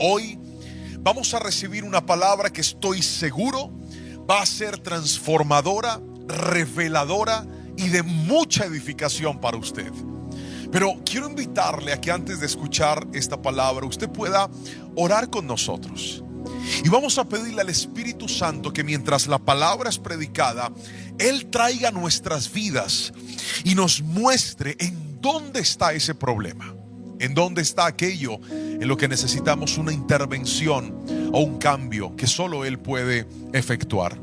Hoy vamos a recibir una palabra que estoy seguro va a ser transformadora, reveladora y de mucha edificación para usted. Pero quiero invitarle a que antes de escuchar esta palabra usted pueda orar con nosotros. Y vamos a pedirle al Espíritu Santo que mientras la palabra es predicada, Él traiga a nuestras vidas y nos muestre en dónde está ese problema, en dónde está aquello en lo que necesitamos una intervención o un cambio que solo Él puede efectuar.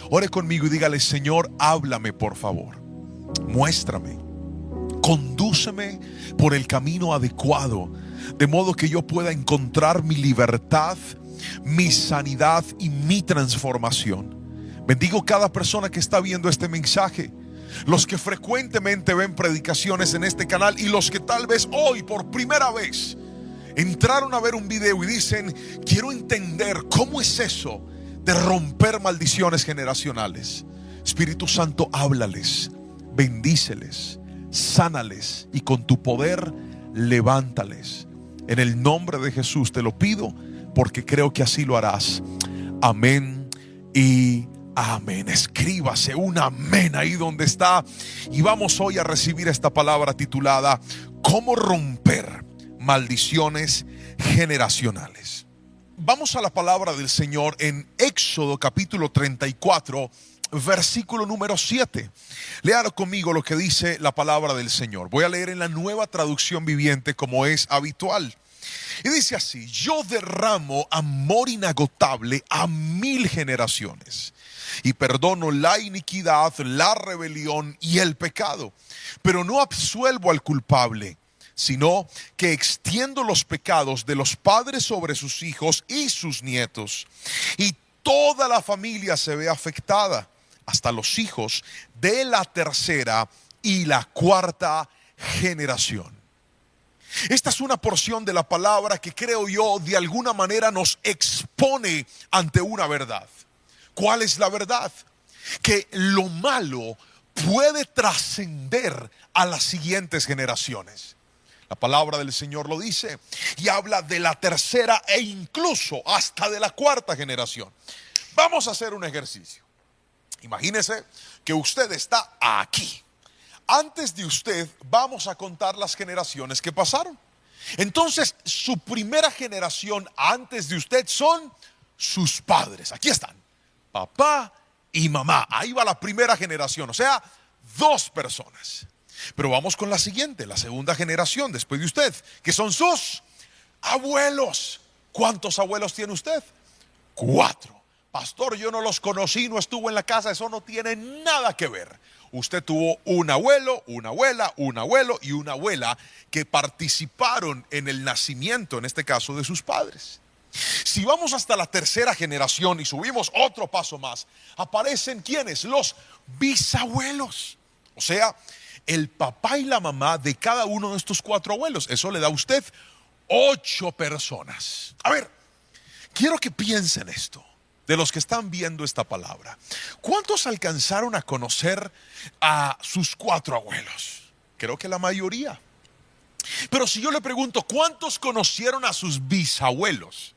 Ore conmigo y dígale: Señor, háblame por favor, muéstrame, condúceme por el camino adecuado, de modo que yo pueda encontrar mi libertad, mi sanidad y mi transformación. Bendigo cada persona que está viendo este mensaje, los que frecuentemente ven predicaciones en este canal y los que tal vez hoy por primera vez entraron a ver un video y dicen: quiero entender cómo es eso de romper maldiciones generacionales. Espíritu Santo, háblales, bendíceles, sánales y con tu poder levántales. En el nombre de Jesús te lo pido, porque creo que así lo harás. Amén y amén. Escríbase un amén ahí donde está. Y vamos hoy a recibir esta palabra titulada ¿Cómo romper maldiciones generacionales? Vamos a la palabra del Señor en Éxodo capítulo 34, versículo número 7. Léalo conmigo lo que dice la palabra del Señor. Voy a leer en la Nueva Traducción Viviente, como es habitual. Y dice así: yo derramo amor inagotable a 1000 generaciones y perdono la iniquidad, la rebelión y el pecado, pero no absuelvo al culpable, sino que extiendo los pecados de los padres sobre sus hijos y sus nietos, y toda la familia se ve afectada, hasta los hijos de la tercera y la cuarta generación. Esta es una porción de la palabra que creo yo de alguna manera nos expone ante una verdad. ¿Cuál es la verdad? Que lo malo puede trascender a las siguientes generaciones. La palabra del Señor lo dice y habla de la tercera e incluso hasta de la cuarta generación. Vamos a hacer un ejercicio. Imagínese que usted está aquí. Antes de usted vamos a contar las generaciones que pasaron. Entonces su primera generación antes de usted son sus padres. Aquí están, papá y mamá. Ahí va la primera generación, o sea, 2 personas. Pero vamos con la siguiente, la segunda generación después de usted, que son sus abuelos. ¿Cuántos abuelos tiene usted? 4. Pastor, yo no los conocí, no estuvo en la casa. Eso no tiene nada que ver. Usted tuvo un abuelo, una abuela, un abuelo y una abuela que participaron en el nacimiento, en este caso, de sus padres. Si vamos hasta la tercera generación y subimos otro paso más, aparecen ¿quiénes? Los bisabuelos. O sea, el papá y la mamá de cada uno de estos 4 abuelos. Eso le da a usted 8 personas. A ver, quiero que piensen esto. De los que están viendo esta palabra, ¿cuántos alcanzaron a conocer a sus 4 abuelos? Creo que la mayoría. Pero si yo le pregunto, ¿cuántos conocieron a sus bisabuelos?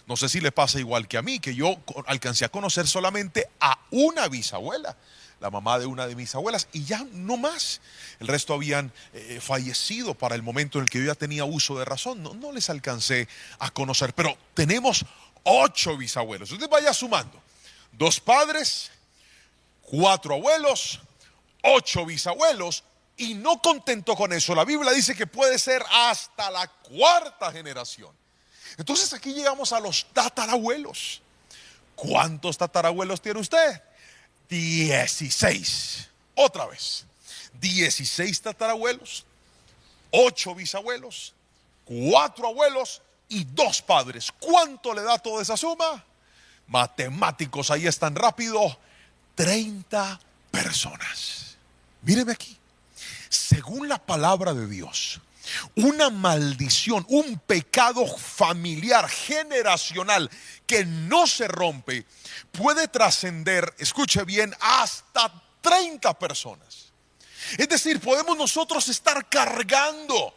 No sé si le pasa igual que a mí, que yo alcancé a conocer solamente a una bisabuela, la mamá de una de mis abuelas, y ya no más. El resto habían fallecido para el momento en el que yo ya tenía uso de razón. No les alcancé a conocer, pero tenemos 8 bisabuelos. Usted vaya sumando: 2 padres, 4 abuelos, 8 bisabuelos. Y no contento con eso, la Biblia dice que puede ser hasta la 4ª generación. Entonces aquí llegamos a los tatarabuelos. ¿Cuántos tatarabuelos tiene usted? 16. Otra vez, 16 tatarabuelos, 8 bisabuelos, 4 abuelos y 2 padres. ¿Cuánto le da toda esa suma? Matemáticos, ahí están rápido. 30 personas. Míreme aquí. Según la palabra de Dios, una maldición, un pecado familiar, generacional, que no se rompe, puede trascender, escuche bien, hasta 30 personas. Es decir, podemos nosotros estar cargando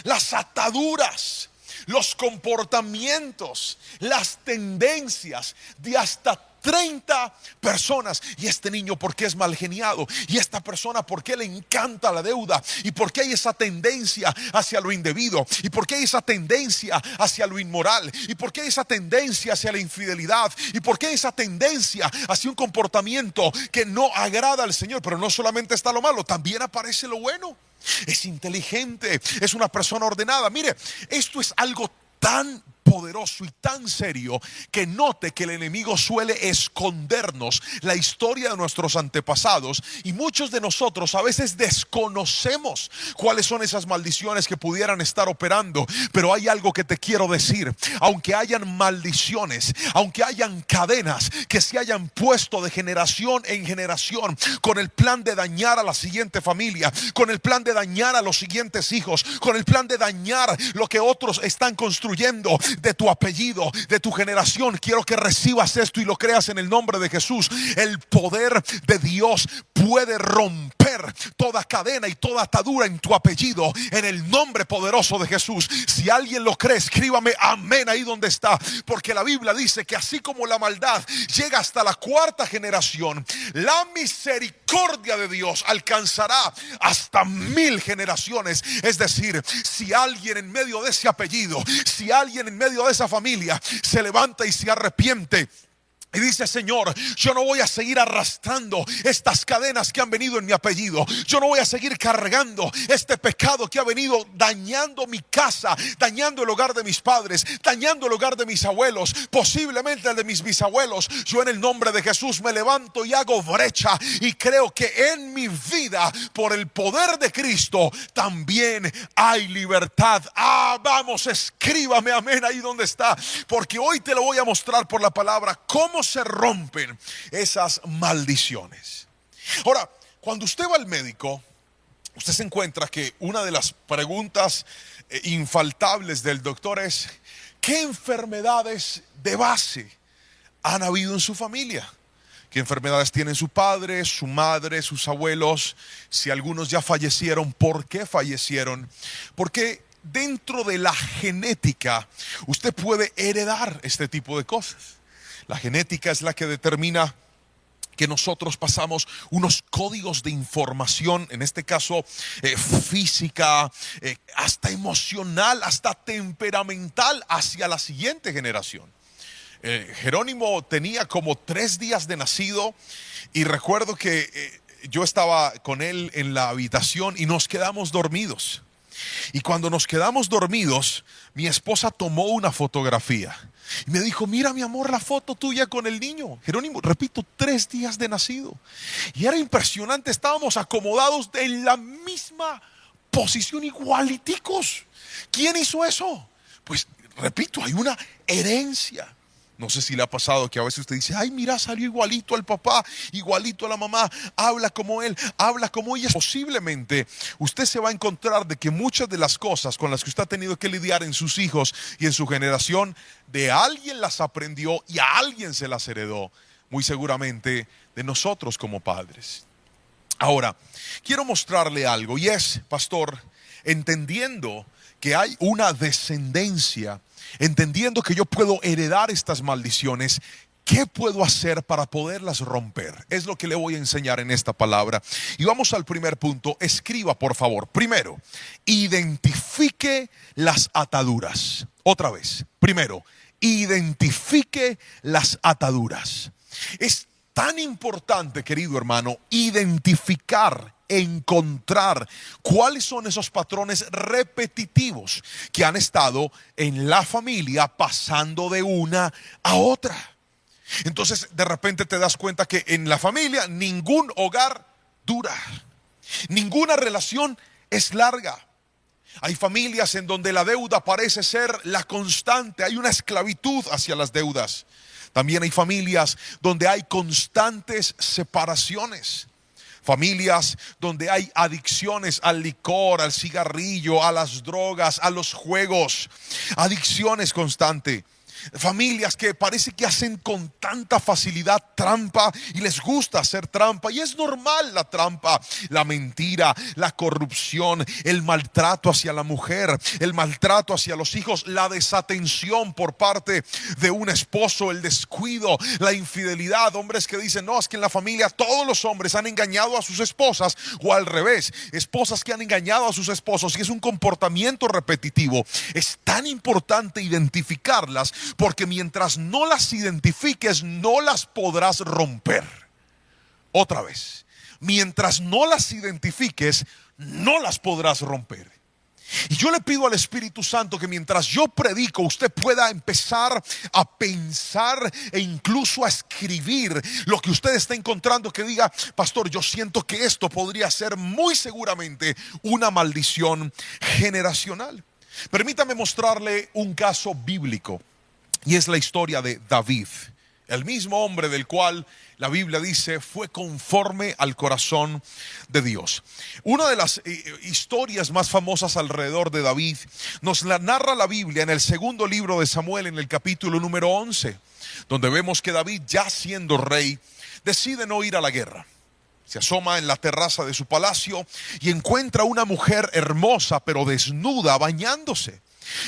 las ataduras, los comportamientos, las tendencias de hasta 30 personas. Y este niño, ¿por qué es mal geniado? Y esta persona, ¿por qué le encanta la deuda? ¿Y por qué hay esa tendencia hacia lo indebido? ¿Y por qué hay esa tendencia hacia lo inmoral? ¿Y por qué hay esa tendencia hacia la infidelidad? ¿Y por qué hay esa tendencia hacia un comportamiento que no agrada al Señor? Pero no solamente está lo malo, también aparece lo bueno. Es inteligente, es una persona ordenada. Mire, esto es algo tan poderoso y tan serio que note que el enemigo suele escondernos la historia de nuestros antepasados, y muchos de nosotros a veces desconocemos cuáles son esas maldiciones que pudieran estar operando. Pero hay algo que te quiero decir: aunque hayan maldiciones, aunque hayan cadenas que se hayan puesto de generación en generación con el plan de dañar a la siguiente familia, con el plan de dañar a los siguientes hijos, con el plan de dañar lo que otros están construyendo de tu apellido, de tu generación, quiero que recibas esto y lo creas en el nombre de Jesús. El poder de Dios puede romper toda cadena y toda atadura en tu apellido en el nombre poderoso de Jesús. Si alguien lo cree, escríbame amén ahí donde está, porque la Biblia dice que así como la maldad llega hasta la cuarta generación, la misericordia de Dios alcanzará hasta 1000 generaciones. Es decir, si alguien en medio de ese apellido, si alguien en medio de esa familia se levanta y se arrepiente y dice: Señor, yo no voy a seguir arrastrando estas cadenas que han venido en mi apellido, yo no voy a seguir cargando este pecado que ha venido dañando mi casa, dañando el hogar de mis padres, dañando el hogar de mis abuelos, posiblemente el de mis bisabuelos. Yo en el nombre de Jesús me levanto y hago brecha, y creo que en mi vida, por el poder de Cristo, también hay libertad. Vamos, escríbame amén ahí donde está, porque hoy te lo voy a mostrar por la palabra cómo se rompen esas maldiciones. Ahora, cuando usted va al médico, usted se encuentra que una de las preguntas infaltables del doctor es: ¿qué enfermedades de base han habido en su familia? ¿Qué enfermedades tienen su padre, su madre, sus abuelos? Si algunos ya fallecieron, ¿por qué fallecieron? Porque dentro de la genética usted puede heredar este tipo de cosas. La genética es la que determina que nosotros pasamos unos códigos de información, en este caso física, hasta emocional, hasta temperamental, hacia la siguiente generación. Jerónimo tenía como 3 días de nacido, y recuerdo que yo estaba con él en la habitación y nos quedamos dormidos. Y cuando nos quedamos dormidos, mi esposa tomó una fotografía y me dijo: mira mi amor, la foto tuya con el niño Jerónimo, repito, 3 días de nacido. Y era impresionante, estábamos acomodados en la misma posición, igualiticos. ¿Quién hizo eso? Pues repito, hay una herencia. No sé si le ha pasado que a veces usted dice: ay, mira, salió igualito al papá, igualito a la mamá, habla como él, habla como ella. Posiblemente usted se va a encontrar de que muchas de las cosas con las que usted ha tenido que lidiar en sus hijos y en su generación, de alguien las aprendió y a alguien se las heredó, muy seguramente de nosotros como padres. Ahora, quiero mostrarle algo, y es, pastor, entendiendo que hay una descendencia, entendiendo que yo puedo heredar estas maldiciones, ¿qué puedo hacer para poderlas romper? Es lo que le voy a enseñar en esta palabra. Y vamos al primer punto. Escriba, por favor. Primero, identifique las ataduras. Otra vez. Primero, identifique las ataduras. Es tan importante, querido hermano, identificar, encontrar cuáles son esos patrones repetitivos que han estado en la familia pasando de una a otra. Entonces de repente te das cuenta que en la familia ningún hogar dura, ninguna relación es larga. Hay familias en donde la deuda parece ser la constante, hay una esclavitud hacia las deudas. También hay familias donde hay constantes separaciones. Familias donde hay adicciones al licor, al cigarrillo, a las drogas, a los juegos. Adicciones constantes. familias que parece que hacen con tanta facilidad trampa y les gusta hacer trampa. Y es normal la trampa, la mentira, la corrupción, el maltrato hacia la mujer, el maltrato hacia los hijos, la desatención por parte de un esposo, el descuido, la infidelidad. Hombres que dicen, no, es que en la familia todos los hombres han engañado a sus esposas, o al revés, esposas que han engañado a sus esposos, y es un comportamiento repetitivo. Es tan importante identificarlas, porque mientras no las identifiques, no las podrás romper. Otra vez, mientras no las identifiques, no las podrás romper. Y yo le pido al Espíritu Santo que mientras yo predico, usted pueda empezar a pensar e incluso a escribir lo que usted está encontrando, que diga, pastor, yo siento que esto podría ser muy seguramente una maldición generacional. Permítame mostrarle un caso bíblico, y es la historia de David, el mismo hombre del cual la Biblia dice fue conforme al corazón de Dios. Una de las historias más famosas alrededor de David nos la narra la Biblia en el segundo libro de Samuel, en el capítulo número 11, donde vemos que David, ya siendo rey, decide no ir a la guerra. Se asoma en la terraza de su palacio y encuentra una mujer hermosa pero desnuda bañándose.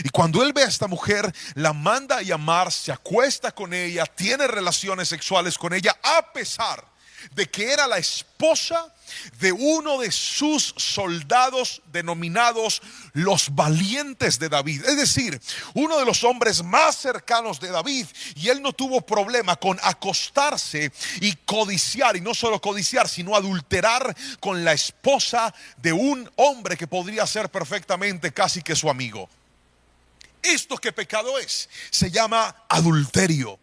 Y cuando él ve a esta mujer, la manda a llamar, se acuesta con ella, tiene relaciones sexuales con ella, a pesar de que era la esposa de uno de sus soldados denominados los valientes de David. Es decir, uno de los hombres más cercanos de David, y él no tuvo problema con acostarse y codiciar, y no solo codiciar, sino adulterar con la esposa de un hombre que podría ser perfectamente casi que su amigo. ¿Esto qué pecado es? Se llama adulterio.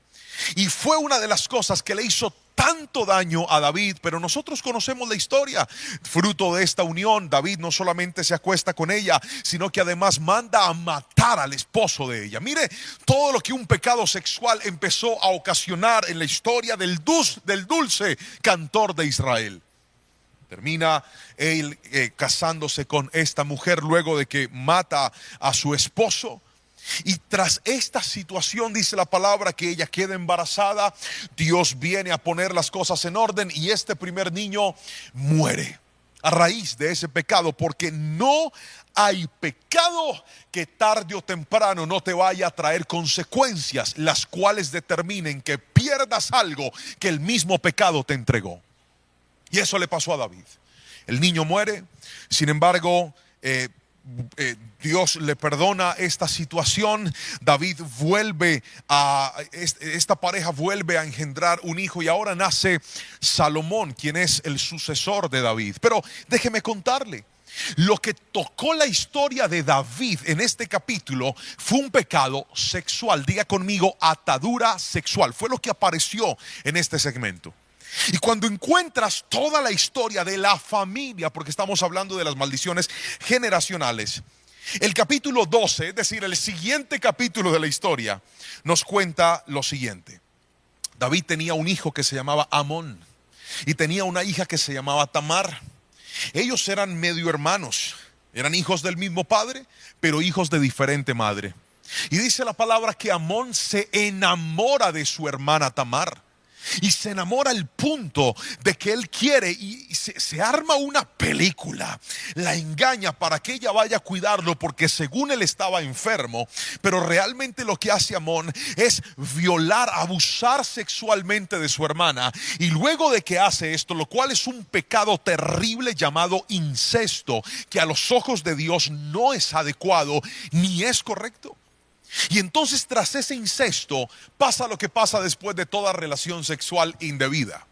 Y fue una de las cosas que le hizo tanto daño a David. Pero nosotros conocemos la historia. Fruto de esta unión, David no solamente se acuesta con ella, sino que además manda a matar al esposo de ella. Mire todo lo que un pecado sexual empezó a ocasionar en la historia del dulce cantor de Israel. Termina él casándose con esta mujer luego de que mata a su esposo. Y tras esta situación, dice la palabra, que ella queda embarazada. Dios viene a poner las cosas en orden y este primer niño muere a raíz de ese pecado, porque no hay pecado que tarde o temprano no te vaya a traer consecuencias, las cuales determinen que pierdas algo que el mismo pecado te entregó. Y eso le pasó a David. El niño muere, sin embargo, Dios le perdona esta situación. David vuelve esta pareja vuelve a engendrar un hijo, y ahora nace Salomón, quien es el sucesor de David. Pero déjeme contarle, lo que tocó la historia de David en este capítulo fue un pecado sexual. Diga conmigo, atadura sexual. Fue lo que apareció en este segmento. Y cuando encuentras toda la historia de la familia, porque estamos hablando de las maldiciones generacionales, el capítulo 12, es decir, el siguiente capítulo de la historia, nos cuenta lo siguiente. David tenía un hijo que se llamaba Amón y tenía una hija que se llamaba Tamar. Ellos eran medio hermanos, eran hijos del mismo padre, pero hijos de diferente madre. Y dice la palabra que Amón se enamora de su hermana Tamar. Y se enamora al punto de que él quiere y se arma una película. La engaña para que ella vaya a cuidarlo, porque según él estaba enfermo. Pero realmente lo que hace Amón es violar, abusar sexualmente de su hermana. Y luego de que hace esto, lo cual es un pecado terrible llamado incesto, que a los ojos de Dios no es adecuado ni es correcto. Y entonces, tras ese incesto, pasa lo que pasa después de toda relación sexual indebida.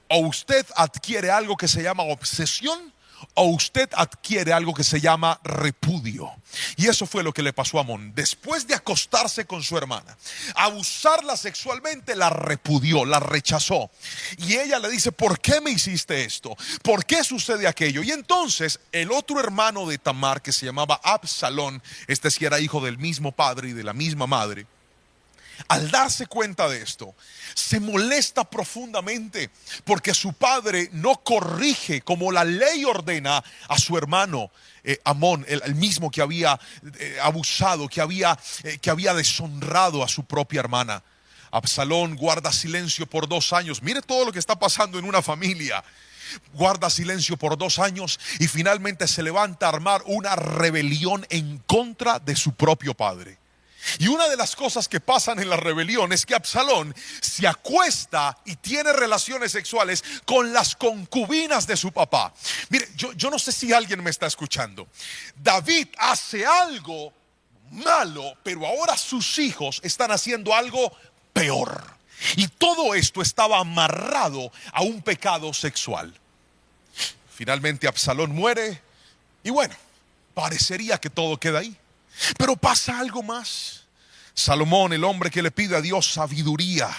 O usted adquiere algo que se llama obsesión, o usted adquiere algo que se llama repudio. Y eso fue lo que le pasó a Amón. Después de acostarse con su hermana, abusarla sexualmente, la repudió, la rechazó. Y ella le dice, ¿por qué me hiciste esto? ¿Por qué sucede aquello? Y entonces el otro hermano de Tamar, que se llamaba Absalón, este sí era hijo del mismo padre y de la misma madre, al darse cuenta de esto, se molesta profundamente porque su padre no corrige como la ley ordena a su hermano Amón, el mismo que había abusado, que había deshonrado a su propia hermana. Absalón guarda silencio por 2 años. Mire todo lo que está pasando en una familia. Guarda silencio por 2 años y finalmente se levanta a armar una rebelión en contra de su propio padre. Y una de las cosas que pasan en la rebelión es que Absalón se acuesta y tiene relaciones sexuales con las concubinas de su papá. Mire, yo no sé si alguien me está escuchando. David hace algo malo, pero ahora sus hijos están haciendo algo peor. Y todo esto estaba amarrado a un pecado sexual. Finalmente Absalón muere y bueno, parecería que todo queda ahí. Pero pasa algo más. Salomón, el hombre que le pide a Dios sabiduría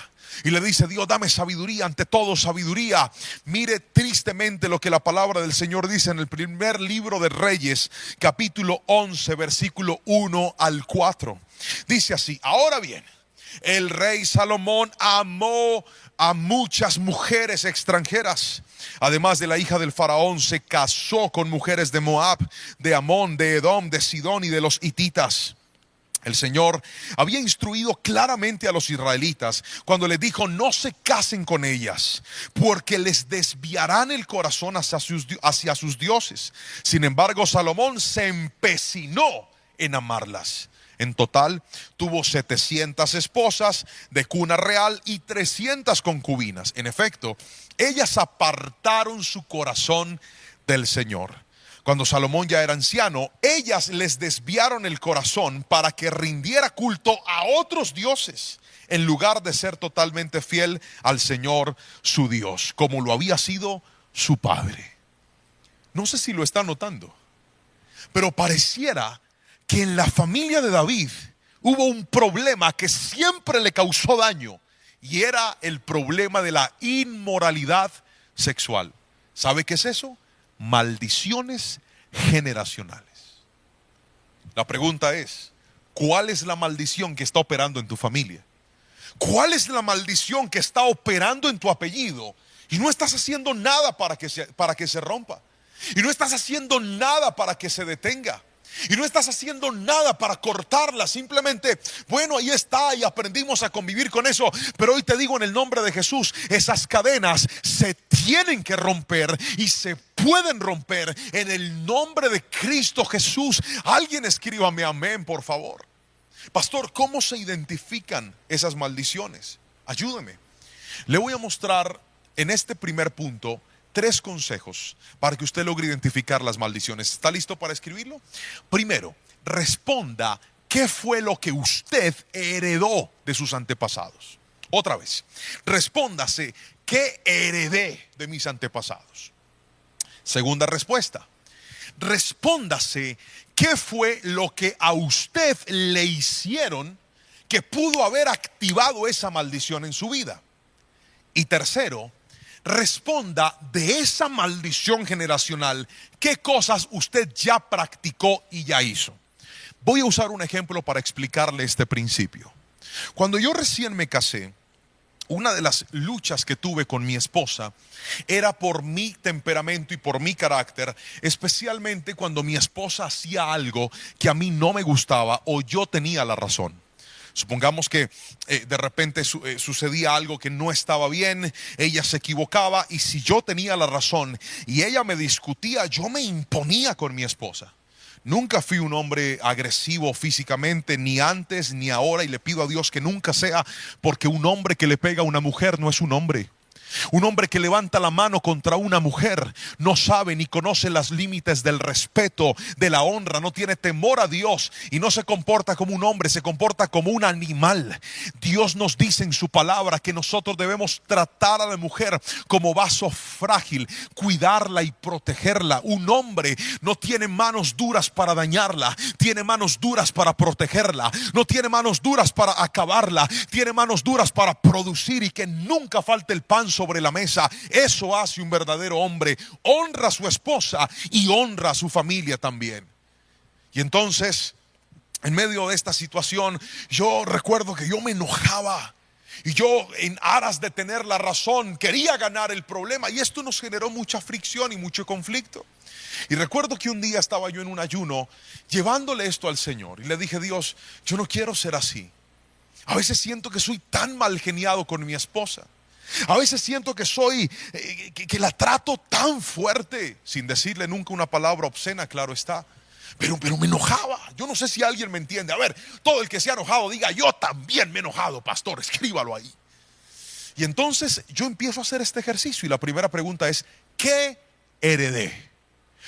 y le dice: Dios, dame sabiduría, ante todo sabiduría. Mire tristemente lo que la palabra del Señor dice en el primer libro de Reyes, capítulo 11, versículo 1 al 4. Dice así: ahora bien, el rey Salomón amó a muchas mujeres extranjeras. Además de la hija del faraón, se casó con mujeres de Moab, de Amón, de Edom, de Sidón y de los hititas. El Señor había instruido claramente a los israelitas cuando les dijo: no se casen con ellas, porque les desviarán el corazón hacia sus dioses. Sin embargo, Salomón se empecinó en amarlas. En total tuvo 700 esposas de cuna real y 300 concubinas. En efecto, ellas apartaron su corazón del Señor. Cuando Salomón ya era anciano, ellas les desviaron el corazón para que rindiera culto a otros dioses, en lugar de ser totalmente fiel al Señor su Dios, como lo había sido su padre. No sé si lo está notando, pero pareciera que en la familia de David hubo un problema que siempre le causó daño, y era el problema de la inmoralidad sexual. ¿Sabe qué es eso? Maldiciones generacionales. La pregunta es: ¿cuál es la maldición que está operando en tu familia? ¿Cuál es la maldición que está operando en tu apellido y no estás haciendo nada para que se rompa? Y no estás haciendo nada para que se detenga. Y no estás haciendo nada para cortarla. Simplemente, bueno, ahí está y aprendimos a convivir con eso. Pero hoy te digo, en el nombre de Jesús, esas cadenas se tienen que romper y se pueden romper en el nombre de Cristo Jesús. Alguien escríbame amén, por favor. Pastor, ¿cómo se identifican esas maldiciones? Ayúdame. Le voy a mostrar en este primer punto 3 consejos para que usted logre identificar las maldiciones. ¿Está listo para escribirlo? Primero, responda: ¿qué fue lo que usted heredó de sus antepasados? Otra vez, respóndase: ¿qué heredé de mis antepasados? Segunda respuesta, respóndase: ¿qué fue lo que a usted le hicieron que pudo haber activado esa maldición en su vida? Y tercero, responda: de esa maldición generacional, ¿qué cosas usted ya practicó y ya hizo? Voy a usar un ejemplo para explicarle este principio. Cuando yo recién me casé, una de las luchas que tuve con mi esposa era por mi temperamento y por mi carácter, especialmente cuando mi esposa hacía algo que a mí no me gustaba o yo tenía la razón. Supongamos que de repente sucedía algo que no estaba bien, ella se equivocaba, y si yo tenía la razón y ella me discutía, yo me imponía con mi esposa. Nunca fui un hombre agresivo físicamente, ni antes ni ahora, y le pido a Dios que nunca sea, porque un hombre que le pega a una mujer no es un hombre. Un hombre que levanta la mano contra una mujer no sabe ni conoce los límites del respeto, de la honra, no tiene temor a Dios y no se comporta como un hombre, se comporta como un animal. Dios nos dice en su palabra que nosotros debemos tratar a la mujer como vaso frágil, cuidarla y protegerla. Un hombre no tiene manos duras para dañarla, tiene manos duras para protegerla, no tiene manos duras para acabarla, tiene manos duras para producir y que nunca falte el pan sobre la mesa. Eso hace un verdadero hombre. Honra a su esposa y honra a su familia también. Y entonces en medio de esta situación, yo recuerdo que yo me enojaba. Y yo, en aras de tener la razón, quería ganar el problema. Y esto nos generó mucha fricción y mucho conflicto. Y recuerdo que un día estaba yo en un ayuno llevándole esto al Señor. Y le dije: Dios, yo no quiero ser así. A veces siento que soy tan mal geniado con mi esposa. A veces siento que soy, que la trato tan fuerte, sin decirle nunca una palabra obscena, claro está. Pero me enojaba. Yo no sé si alguien me entiende. A ver, todo el que se ha enojado diga: yo también me he enojado, pastor, escríbalo ahí. Y entonces yo empiezo a hacer este ejercicio. Y la primera pregunta es: ¿qué heredé?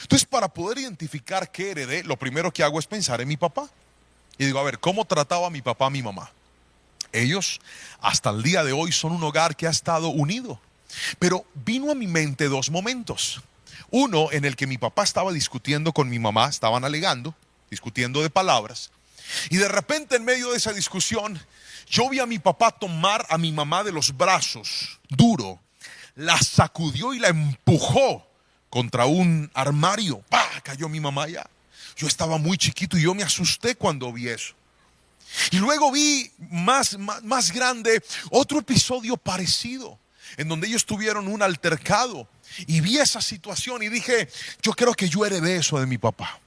Entonces, para poder identificar qué heredé, lo primero que hago es pensar en mi papá. Y digo: a ver, ¿cómo trataba mi papá a mi mamá? Ellos hasta el día de hoy son un hogar que ha estado unido. Pero vino a mi mente dos momentos. Uno en el que mi papá estaba discutiendo con mi mamá, estaban alegando, discutiendo de palabras. Y de repente, en medio de esa discusión, yo vi a mi papá tomar a mi mamá de los brazos, duro, la sacudió y la empujó contra un armario. ¡Pah! Cayó mi mamá ya. Yo estaba muy chiquito y yo me asusté cuando vi eso. Y luego vi más grande otro episodio parecido, en donde ellos tuvieron un altercado. Y vi esa situación y dije: yo creo que yo heredé eso de mi papá.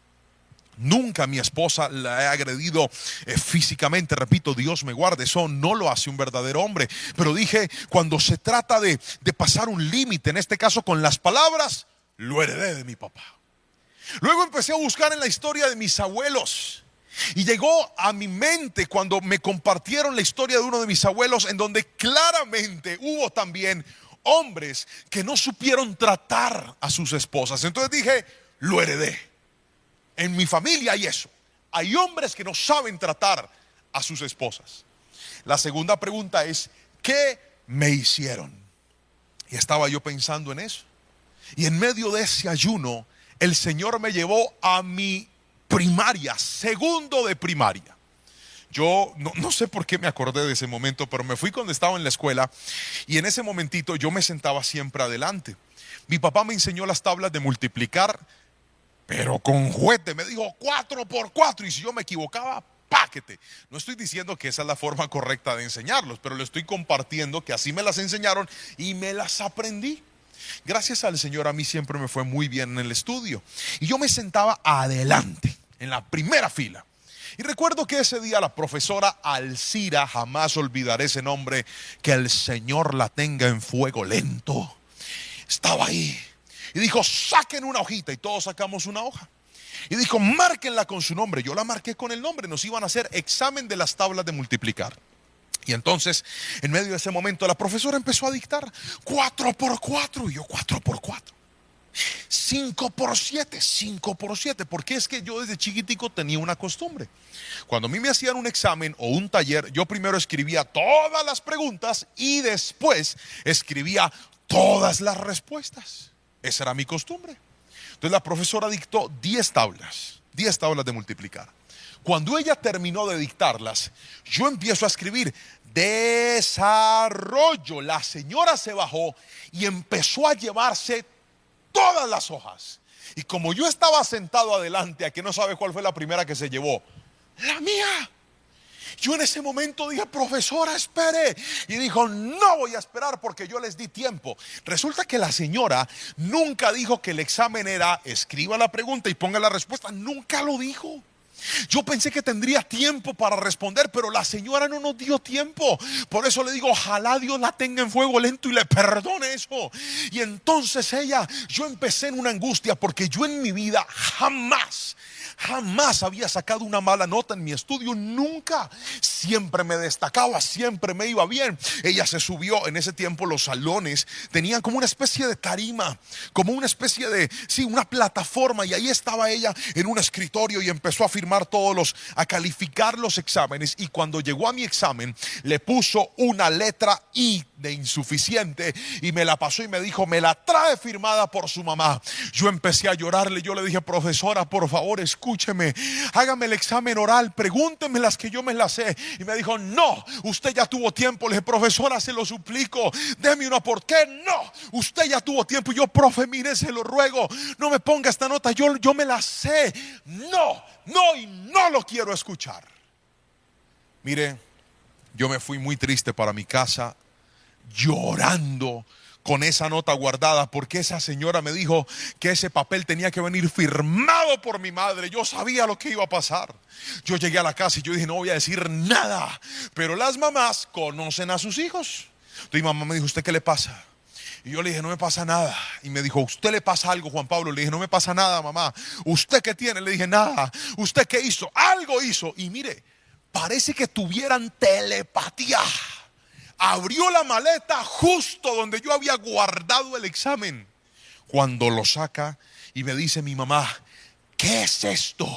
Nunca mi esposa la he agredido físicamente, repito, Dios me guarde, eso no lo hace un verdadero hombre. Pero dije, cuando se trata de pasar un límite, en este caso con las palabras, lo heredé de mi papá. Luego empecé a buscar en la historia de mis abuelos. Y llegó a mi mente cuando me compartieron la historia de uno de mis abuelos, en donde claramente hubo también hombres que no supieron tratar a sus esposas. Entonces dije: lo heredé. En mi familia hay eso. Hay hombres que no saben tratar a sus esposas. La segunda pregunta es: ¿qué me hicieron? Y estaba yo pensando en eso. Y en medio de ese ayuno, el Señor me llevó a mi primaria, segundo de primaria. Yo no sé por qué me acordé de ese momento, pero me fui cuando estaba en la escuela. Y en ese momentito yo me sentaba siempre adelante. Mi papá me enseñó las tablas de multiplicar, pero con juguete. Me dijo 4 por 4, y si yo me equivocaba, páquete. No estoy diciendo que esa es la forma correcta de enseñarlos, pero le estoy compartiendo que así me las enseñaron y me las aprendí. Gracias al Señor, a mí siempre me fue muy bien en el estudio. Y yo me sentaba adelante, en la primera fila. Y recuerdo que ese día la profesora Alcira, jamás olvidaré ese nombre, que el Señor la tenga en fuego lento, estaba ahí. Y dijo: saquen una hojita. Y todos sacamos una hoja. Y dijo: márquenla con su nombre. Yo la marqué con el nombre. Nos iban a hacer examen de las tablas de multiplicar. Y entonces, en medio de ese momento, la profesora empezó a dictar 4 por 4. Y yo: 4 por 4. 5 por 7, 5 por 7. Porque es que yo desde chiquitico tenía una costumbre. Cuando a mí me hacían un examen o un taller, yo primero escribía todas las preguntas y después escribía todas las respuestas. Esa era mi costumbre. Entonces la profesora dictó 10 tablas de multiplicar. Cuando ella terminó de dictarlas, yo empiezo a escribir desarrollo. La señora se bajó y empezó a llevarse todas las hojas. Y como yo estaba sentado adelante, a que no sabe cuál fue la primera que se llevó, la mía. Yo en ese momento dije: profesora, espere. Y dijo: no voy a esperar, porque yo les di tiempo. Resulta que la señora nunca dijo que el examen era escriba la pregunta y ponga la respuesta. Nunca lo dijo. Yo pensé que tendría tiempo para responder, pero la señora no nos dio tiempo. Por eso le digo: ojalá Dios la tenga en fuego lento y le perdone eso. Y entonces yo empecé en una angustia, porque yo en mi vida jamás había sacado una mala nota en mi estudio, nunca. Siempre me destacaba, siempre me iba bien. Ella se subió, en ese tiempo los salones tenían como una especie de tarima, como una especie de, una plataforma, y ahí estaba ella en un escritorio y empezó a firmar a calificar los exámenes. Y cuando llegó a mi examen, le puso una letra I de insuficiente y me la pasó y me dijo, me la trae firmada por su mamá. Yo empecé a llorarle, yo le dije, profesora, por favor, escúcheme, hágame el examen oral, pregúnteme las que yo me las sé. Y me dijo, no, usted ya tuvo tiempo. Le dije, profesora, se lo suplico, deme una. ¿Por qué? No, usted ya tuvo tiempo. Y yo, profe, mire, se lo ruego, no me ponga esta nota, yo me la sé. No, y no lo quiero escuchar. Mire, yo me fui muy triste para mi casa, llorando con esa nota guardada, porque esa señora me dijo que ese papel tenía que venir firmado por mi madre. Yo sabía lo que iba a pasar. Yo llegué a la casa y yo dije, no voy a decir nada, pero las mamás conocen a sus hijos. Entonces mi mamá me dijo, ¿usted qué le pasa? Y yo le dije, no me pasa nada. Y me dijo, ¿usted le pasa algo, Juan Pablo? Le dije, no me pasa nada, mamá. ¿Usted qué tiene? Le dije, nada. ¿Usted qué hizo? Algo hizo. Y mire, parece que tuvieran telepatía. Abrió la maleta justo donde yo había guardado el examen. Cuando lo saca y me dice mi mamá, ¿qué es esto?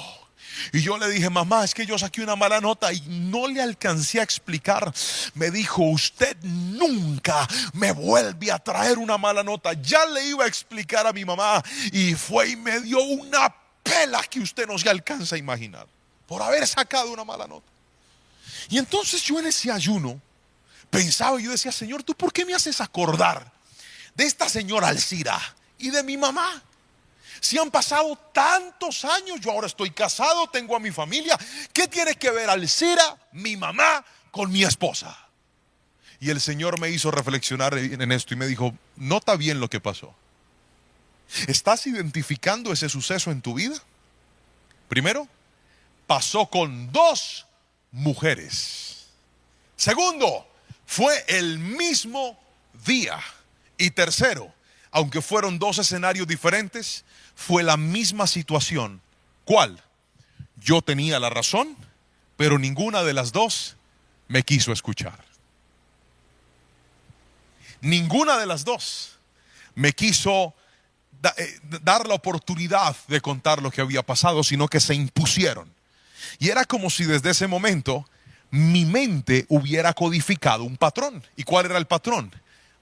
Y yo le dije, mamá, es que yo saqué una mala nota y no le alcancé a explicar. Me dijo, usted nunca me vuelve a traer una mala nota. Ya le iba a explicar a mi mamá y fue y me dio una pela que usted no se alcanza a imaginar por haber sacado una mala nota. Y entonces yo en ese ayuno pensaba y yo decía, Señor, ¿tú por qué me haces acordar de esta señora Alcira y de mi mamá? Si han pasado tantos años, yo ahora estoy casado, tengo a mi familia. ¿Qué tiene que ver Alcira, mi mamá, con mi esposa? Y el Señor me hizo reflexionar en esto y me dijo, nota bien lo que pasó. ¿Estás identificando ese suceso en tu vida? Primero, pasó con 2 mujeres. Segundo, fue el mismo día. Y tercero, aunque fueron 2 escenarios diferentes, fue la misma situación. ¿Cuál? Yo tenía la razón, pero ninguna de las 2 me quiso escuchar. Ninguna de las 2 me quiso dar la oportunidad de contar lo que había pasado, sino que se impusieron. Y era como si desde ese momento mi mente hubiera codificado un patrón. ¿Y cuál era el patrón?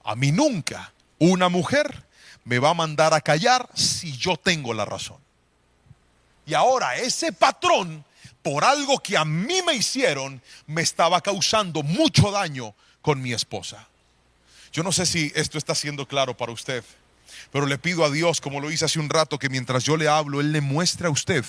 A mí nunca una mujer me va a mandar a callar si yo tengo la razón. Y ahora ese patrón, por algo que a mí me hicieron, me estaba causando mucho daño con mi esposa. Yo no sé si esto está siendo claro para usted, pero le pido a Dios, como lo hice hace un rato, que mientras yo le hablo, Él le muestre a usted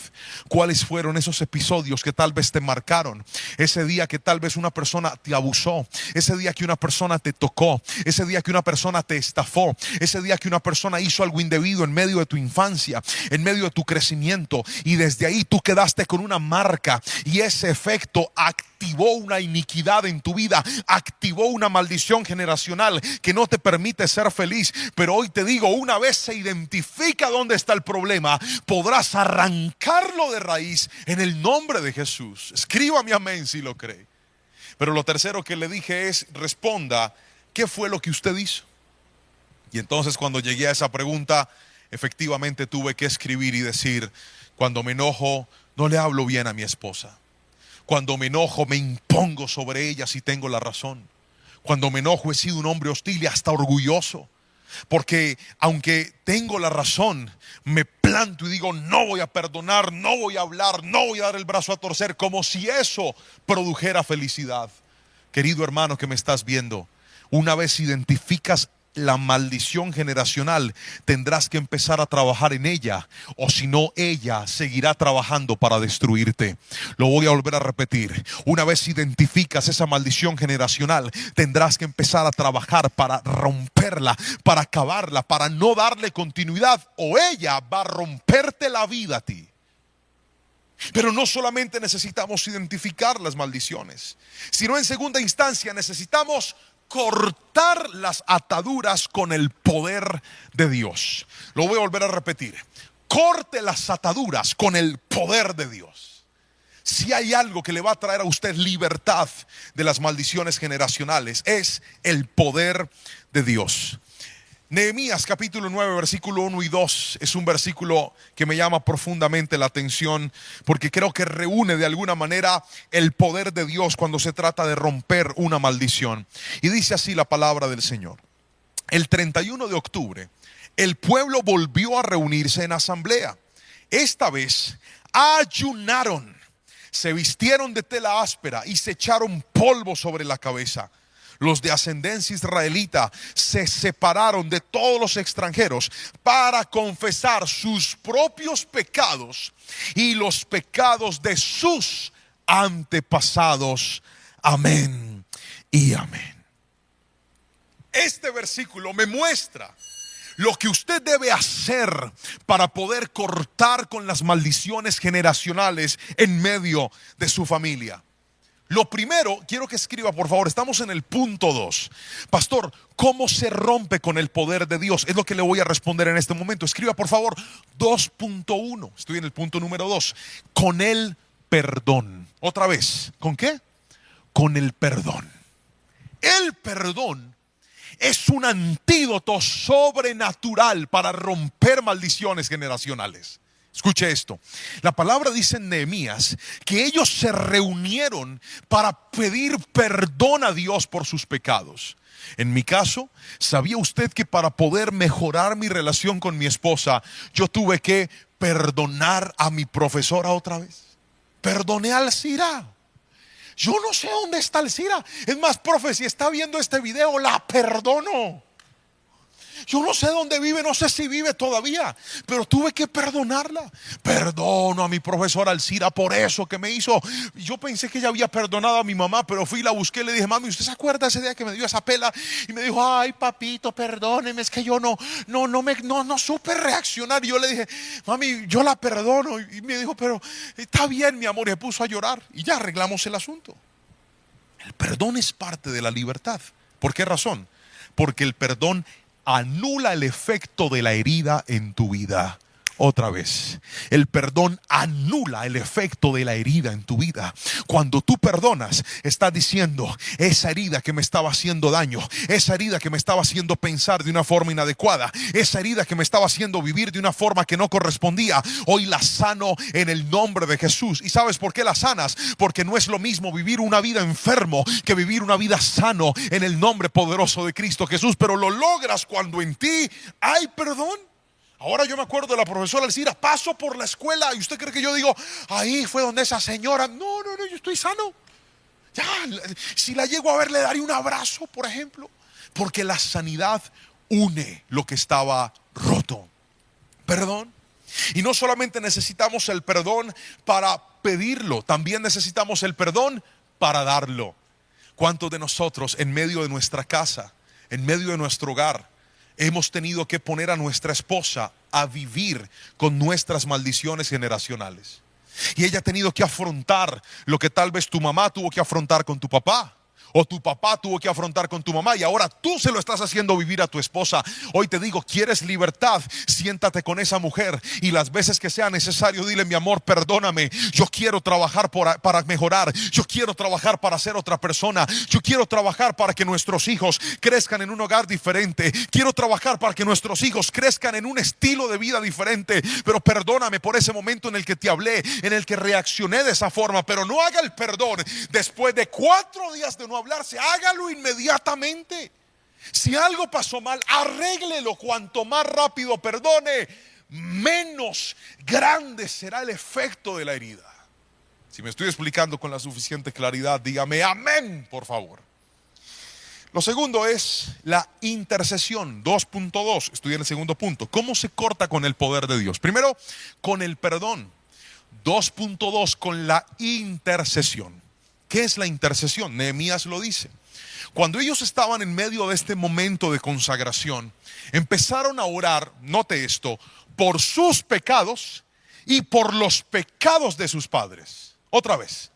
cuáles fueron esos episodios que tal vez te marcaron. Ese día que tal vez una persona te abusó, ese día que una persona te tocó, ese día que una persona te estafó, ese día que una persona hizo algo indebido en medio de tu infancia, en medio de tu crecimiento, y desde ahí tú quedaste con una marca, y ese efecto activó una iniquidad en tu vida, activó una maldición generacional que no te permite ser feliz. Pero hoy te digo, una vez se identifica dónde está el problema, podrás arrancarlo de raíz en el nombre de Jesús. Escríbame amén si lo cree. Pero lo tercero que le dije es, responda, ¿qué fue lo que usted hizo? Y entonces cuando llegué a esa pregunta, efectivamente tuve que escribir y decir, cuando me enojo, no le hablo bien a mi esposa. Cuando me enojo, me impongo sobre ella si tengo la razón. Cuando me enojo, he sido un hombre hostil y hasta orgulloso. Porque aunque tengo la razón, me planto y digo, no voy a perdonar, no voy a hablar, no voy a dar el brazo a torcer, como si eso produjera felicidad. Querido hermano que me estás viendo, una vez identificas la maldición generacional, tendrás que empezar a trabajar en ella, o si no, ella seguirá trabajando para destruirte. Lo voy a volver a repetir. Una vez identificas esa maldición generacional, tendrás que empezar a trabajar para romperla, para acabarla, para no darle continuidad, o ella va a romperte la vida a ti. Pero no solamente necesitamos identificar las maldiciones, sino en segunda instancia necesitamos cortar las ataduras con el poder de Dios. Lo voy a volver a repetir. Corte las ataduras con el poder de Dios. Si hay algo que le va a traer a usted libertad de las maldiciones generacionales, es el poder de Dios. Nehemías capítulo 9 versículo 1 y 2 es un versículo que me llama profundamente la atención porque creo que reúne de alguna manera el poder de Dios cuando se trata de romper una maldición. Y dice así la palabra del Señor: el 31 de octubre el pueblo volvió a reunirse en asamblea. Esta vez ayunaron, se vistieron de tela áspera y se echaron polvo sobre la cabeza. Los de ascendencia israelita se separaron de todos los extranjeros para confesar sus propios pecados y los pecados de sus antepasados. Amén y amén. Este versículo me muestra lo que usted debe hacer para poder cortar con las maldiciones generacionales en medio de su familia. Lo primero, quiero que escriba por favor, estamos en el punto 2. Pastor, ¿cómo se rompe con el poder de Dios? Es lo que le voy a responder en este momento. Escriba por favor 2.1. Estoy en el punto número 2. Con el perdón. Otra vez, ¿con qué? Con el perdón. El perdón es un antídoto sobrenatural para romper maldiciones generacionales. Escuche esto. La palabra dice en Nehemías que ellos se reunieron para pedir perdón a Dios por sus pecados. En mi caso, ¿sabía usted que para poder mejorar mi relación con mi esposa, yo tuve que perdonar a mi profesora otra vez? Perdoné al Alcira. Yo no sé dónde está Alcira. Es más, profe, si está viendo este video, la perdono. Yo no sé dónde vive, no sé si vive todavía, pero tuve que perdonarla. Perdono a mi profesora Alcira por eso que me hizo. Yo pensé que ella había perdonado a mi mamá, pero fui y la busqué y le dije: mami, ¿usted se acuerda ese día que me dio esa pela? Y me dijo: ay, papito, perdóneme, es que yo no supe reaccionar. Y yo le dije: mami, yo la perdono. Y me dijo: pero está bien, mi amor. Y se puso a llorar y ya arreglamos el asunto. El perdón es parte de la libertad. ¿Por qué razón? Porque el perdón anula el efecto de la herida en tu vida. Otra vez, el perdón anula el efecto de la herida en tu vida. Cuando tú perdonas, estás diciendo: esa herida que me estaba haciendo daño, esa herida que me estaba haciendo pensar de una forma inadecuada, esa herida que me estaba haciendo vivir de una forma que no correspondía, hoy la sano en el nombre de Jesús. ¿Y sabes por qué la sanas? Porque no es lo mismo vivir una vida enfermo que vivir una vida sano en el nombre poderoso de Cristo Jesús. Pero lo logras cuando en ti hay perdón. Ahora yo me acuerdo de la profesora Alcira. Paso por la escuela y usted cree que yo digo: ahí fue donde esa señora. No, yo estoy sano. Ya, si la llego a ver, le daría un abrazo, por ejemplo. Porque la sanidad une lo que estaba roto. Perdón. Y no solamente necesitamos el perdón para pedirlo, también necesitamos el perdón para darlo. ¿Cuántos de nosotros en medio de nuestra casa, en medio de nuestro hogar, hemos tenido que poner a nuestra esposa a vivir con nuestras maldiciones generacionales? Y ella ha tenido que afrontar lo que tal vez tu mamá tuvo que afrontar con tu papá, o tu papá tuvo que afrontar con tu mamá, y ahora tú se lo estás haciendo vivir a tu esposa. Hoy te digo: ¿quieres libertad? Siéntate con esa mujer y las veces que sea necesario dile: mi amor, perdóname, yo quiero trabajar para mejorar, yo quiero trabajar para ser otra persona, yo quiero trabajar para que nuestros hijos crezcan en un hogar diferente, quiero trabajar para que nuestros hijos crezcan en un estilo de vida diferente. Pero perdóname por ese momento en el que te hablé, en el que reaccioné de esa forma. Pero no haga el perdón después de 4 días de no hablarse, hágalo inmediatamente. Si algo pasó mal, arréglelo. Cuanto más rápido perdone, menos grande será el efecto de la herida. Si me estoy explicando con la suficiente claridad, dígame amén, por favor. Lo segundo es la intercesión. 2.2, estoy en el segundo punto. ¿Cómo se corta con el poder de Dios? Primero, con el perdón. 2.2, con la intercesión. ¿Qué es la intercesión? Nehemías lo dice. Cuando ellos estaban en medio de este momento de consagración, empezaron a orar, note esto, por sus pecados y por los pecados de sus padres. Otra vez,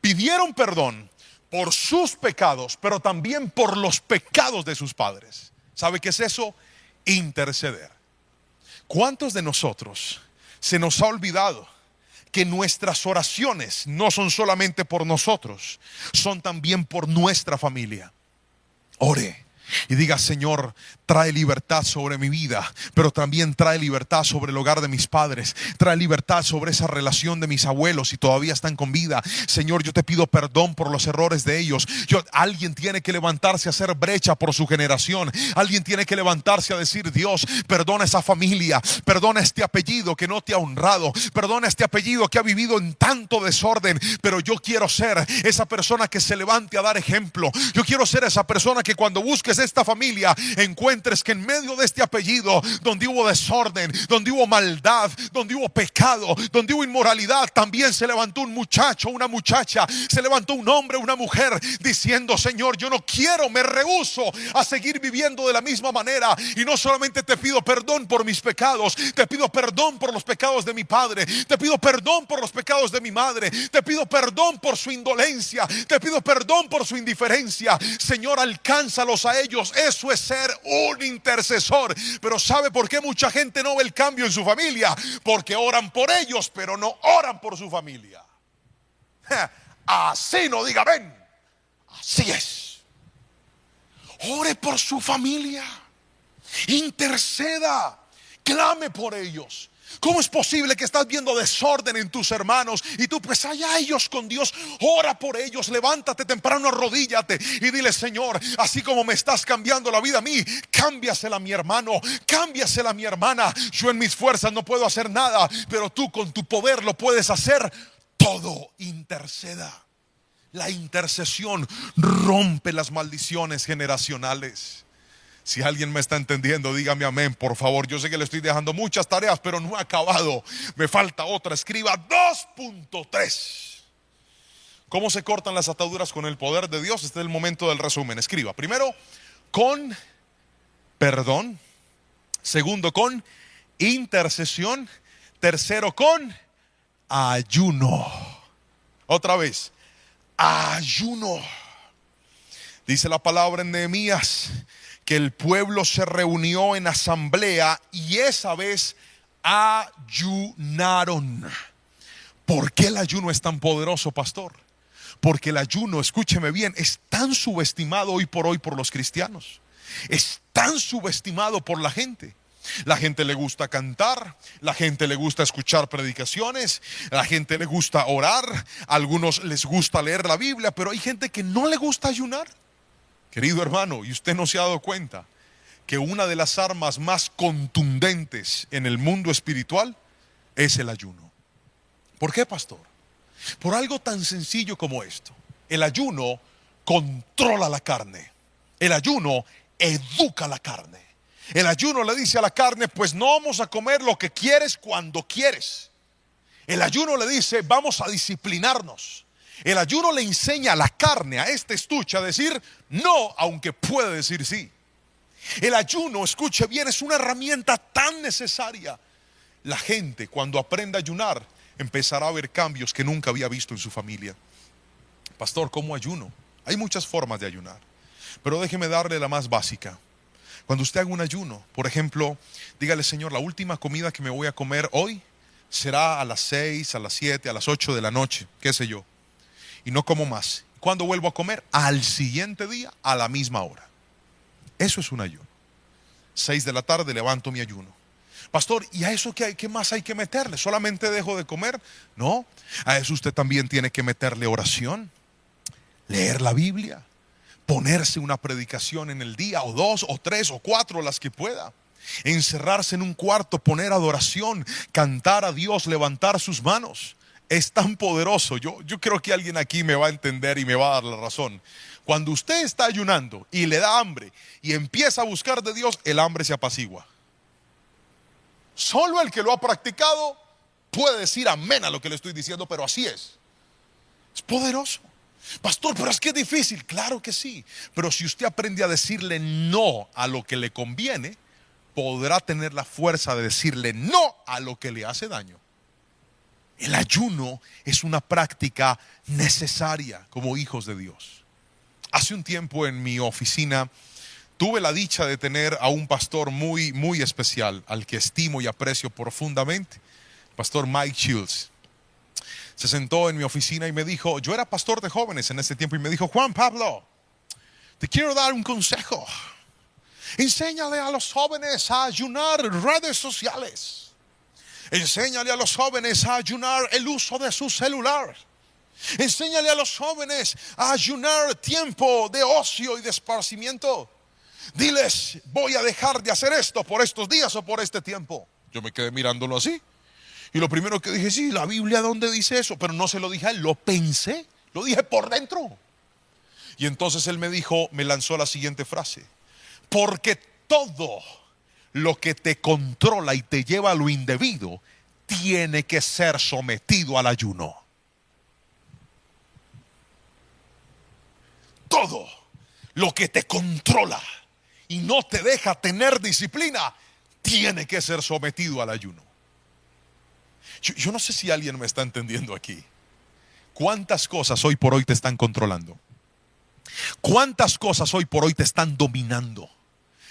pidieron perdón por sus pecados, pero también por los pecados de sus padres. ¿Sabe qué es eso? Interceder. ¿Cuántos de nosotros se nos ha olvidado que nuestras oraciones no son solamente por nosotros, son también por nuestra familia? Ore Y diga: Señor, trae libertad sobre mi vida, pero también trae libertad sobre el hogar de mis padres. Trae libertad sobre esa relación de mis abuelos si todavía están con vida. Señor, yo te pido perdón por los errores de ellos. Alguien tiene que levantarse a hacer brecha por su generación. Alguien tiene que levantarse a decir: Dios, perdona esa familia, perdona este apellido que no te ha honrado, perdona este apellido que ha vivido en tanto desorden. Pero yo quiero ser esa persona que se levante a dar ejemplo. Yo quiero ser esa persona que cuando busques esta familia encuentres que en medio de este apellido, donde hubo desorden, donde hubo maldad, donde hubo pecado, donde hubo inmoralidad, también se levantó un muchacho, una muchacha, se levantó un hombre, una mujer, diciendo: Señor, yo no quiero, me rehúso a seguir viviendo de la misma manera. Y no solamente te pido perdón por mis pecados, te pido perdón por los pecados de mi padre, te pido perdón por los pecados de mi madre, te pido perdón por su indolencia, te pido perdón por su indiferencia. Señor, alcánzalos a ellos. Eso es ser un intercesor. Pero ¿sabe por qué mucha gente no ve el cambio en su familia? Porque oran por ellos, pero no oran por su familia. Así no diga ven. Así es. Ore por su familia. Interceda. Clame por ellos. ¿Cómo es posible que estás viendo desorden en tus hermanos y tú pues allá ellos con Dios? Ora por ellos, levántate temprano, arrodíllate y dile: Señor, así como me estás cambiando la vida a mí, cámbiasela a mi hermano, cámbiasela a mi hermana. Yo en mis fuerzas no puedo hacer nada, pero tú con tu poder lo puedes hacer todo. Interceda. La intercesión rompe las maldiciones generacionales. Si alguien me está entendiendo, dígame amén, por favor. Yo sé que le estoy dejando muchas tareas, pero no he acabado. Me falta otra. Escriba 2.3. ¿Cómo se cortan las ataduras con el poder de Dios? Este es el momento del resumen. Escriba: primero, con perdón. Segundo, con intercesión. Tercero, con ayuno. Otra vez, ayuno. Dice la palabra en Nehemías que el pueblo se reunió en asamblea y esa vez ayunaron. ¿Por qué el ayuno es tan poderoso, pastor? Porque el ayuno, escúcheme bien, es tan subestimado hoy por los cristianos. Es tan subestimado por la gente. La gente le gusta cantar, la gente le gusta escuchar predicaciones, la gente le gusta orar, a algunos les gusta leer la Biblia, pero hay gente que no le gusta ayunar. Querido hermano, ¿y usted no se ha dado cuenta que una de las armas más contundentes en el mundo espiritual es el ayuno? ¿Por qué, pastor? Por algo tan sencillo como esto. El ayuno controla la carne. El ayuno educa la carne. El ayuno le dice a la carne: pues no vamos a comer lo que quieres cuando quieres. El ayuno le dice: vamos a disciplinarnos. El ayuno le enseña a la carne, a este estuche, a decir no, aunque puede decir sí. El ayuno, escuche bien, es una herramienta tan necesaria. La gente, cuando aprenda a ayunar, empezará a ver cambios que nunca había visto en su familia. Pastor, ¿cómo ayuno? Hay muchas formas de ayunar, pero déjeme darle la más básica. Cuando usted haga un ayuno, por ejemplo, dígale: Señor, la última comida que me voy a comer hoy será a las 6, a las 7, a las 8 de la noche, qué sé yo. Y no como más. ¿Cuándo vuelvo a comer? Al siguiente día, a la misma hora. Eso es un ayuno. 6 de la tarde levanto mi ayuno. Pastor, ¿y a eso qué más hay que meterle? ¿Solamente dejo de comer? No, a eso usted también tiene que meterle oración, leer la Biblia, ponerse una predicación en el día, o 2, o 3, o 4, las que pueda. Encerrarse en un cuarto, poner adoración, cantar a Dios, levantar sus manos. Es tan poderoso. Yo creo que alguien aquí me va a entender y me va a dar la razón. Cuando usted está ayunando y le da hambre y empieza a buscar de Dios, el hambre se apacigua. Solo el que lo ha practicado puede decir amén a lo que le estoy diciendo, pero así es. Es poderoso. Pastor, pero es que es difícil. Claro que sí. Pero si usted aprende a decirle no a lo que le conviene, podrá tener la fuerza de decirle no a lo que le hace daño. El ayuno es una práctica necesaria como hijos de Dios. Hace un tiempo en mi oficina tuve la dicha de tener a un pastor muy, muy especial, al que estimo y aprecio profundamente, el pastor Mike Shields. Se sentó en mi oficina y me dijo, yo era pastor de jóvenes en ese tiempo, y me dijo: Juan Pablo, te quiero dar un consejo. Enséñale a los jóvenes a ayunar redes sociales. Enséñale a los jóvenes a ayunar el uso de su celular. Enséñale a los jóvenes a ayunar tiempo de ocio y de esparcimiento. Diles, voy a dejar de hacer esto por estos días o por este tiempo. Yo me quedé mirándolo así. Y lo primero que dije, sí, la Biblia, ¿dónde dice eso? Pero no se lo dije a él, lo pensé, lo dije por dentro. Y entonces él me dijo, me lanzó la siguiente frase: porque todo lo que te controla y te lleva a lo indebido tiene que ser sometido al ayuno. Todo lo que te controla y no te deja tener disciplina tiene que ser sometido al ayuno. Yo no sé si alguien me está entendiendo aquí. ¿Cuántas cosas hoy por hoy te están controlando? ¿Cuántas cosas hoy por hoy te están dominando?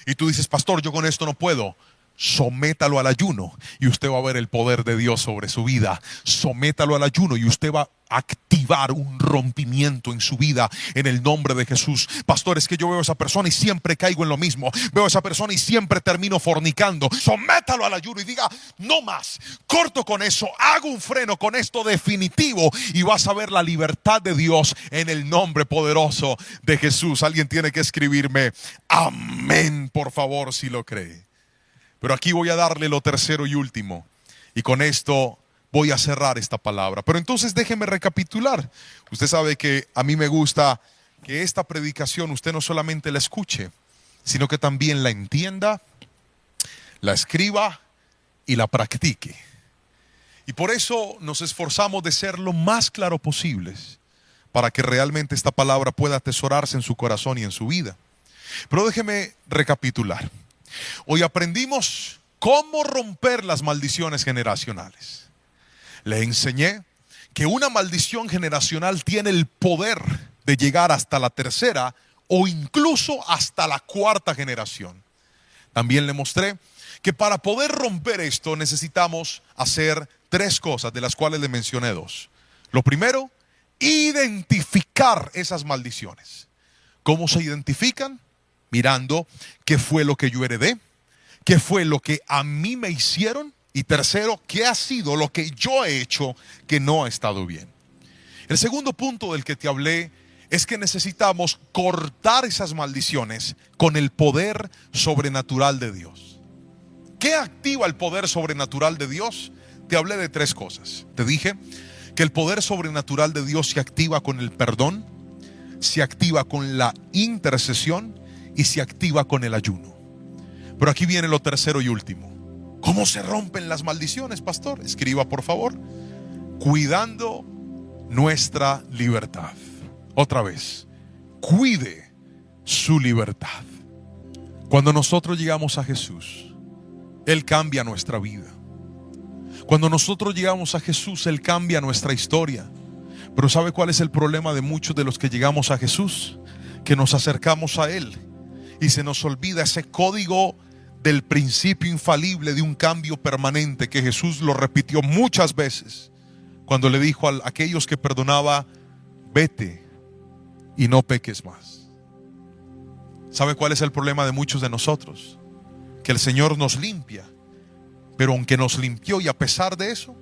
Y tú dices, pastor, yo con esto no puedo. Sométalo al ayuno y usted va a ver el poder de Dios sobre su vida. Sométalo al ayuno y usted va a activar un rompimiento en su vida en el nombre de Jesús. Pastor, es que yo veo a esa persona y siempre caigo en lo mismo. Veo a esa persona y siempre termino fornicando. Sométalo al ayuno y diga, no más, corto con eso, hago un freno con esto definitivo y vas a ver la libertad de Dios en el nombre poderoso de Jesús. Alguien tiene que escribirme amén, por favor, si lo cree. Pero aquí voy a darle lo tercero y último. Y con esto voy a cerrar esta palabra. Pero entonces déjeme recapitular. Usted sabe que a mí me gusta que esta predicación usted no solamente la escuche, sino que también la entienda, la escriba y la practique. Y por eso nos esforzamos de ser lo más claro posibles para que realmente esta palabra pueda atesorarse en su corazón y en su vida. Pero déjeme recapitular. Hoy aprendimos cómo romper las maldiciones generacionales. Le enseñé que una maldición generacional tiene el poder de llegar hasta la tercera o incluso hasta la cuarta generación. También le mostré que para poder romper esto necesitamos hacer tres cosas, de las cuales le mencioné dos. Lo primero, identificar esas maldiciones. ¿Cómo se identifican? Mirando qué fue lo que yo heredé, qué fue lo que a mí me hicieron, y tercero, qué ha sido lo que yo he hecho que no ha estado bien. El segundo punto del que te hablé es que necesitamos cortar esas maldiciones con el poder sobrenatural de Dios. ¿Qué activa el poder sobrenatural de Dios? Te hablé de tres cosas. Te dije que el poder sobrenatural de Dios se activa con el perdón, se activa con la intercesión y se activa con el ayuno. Pero aquí viene lo tercero y último. ¿Cómo se rompen las maldiciones, pastor? Escriba, por favor. Cuidando nuestra libertad. Otra vez, cuide su libertad. Cuando nosotros llegamos a Jesús, Él cambia nuestra vida. Cuando nosotros llegamos a Jesús, Él cambia nuestra historia. Pero ¿sabe cuál es el problema de muchos de los que llegamos a Jesús? Que nos acercamos a Él y se nos olvida ese código del principio infalible de un cambio permanente que Jesús lo repitió muchas veces cuando le dijo a aquellos que perdonaba: vete y no peques más. ¿Sabe cuál es el problema de muchos de nosotros? Que el Señor nos limpia, pero aunque nos limpió y a pesar de eso,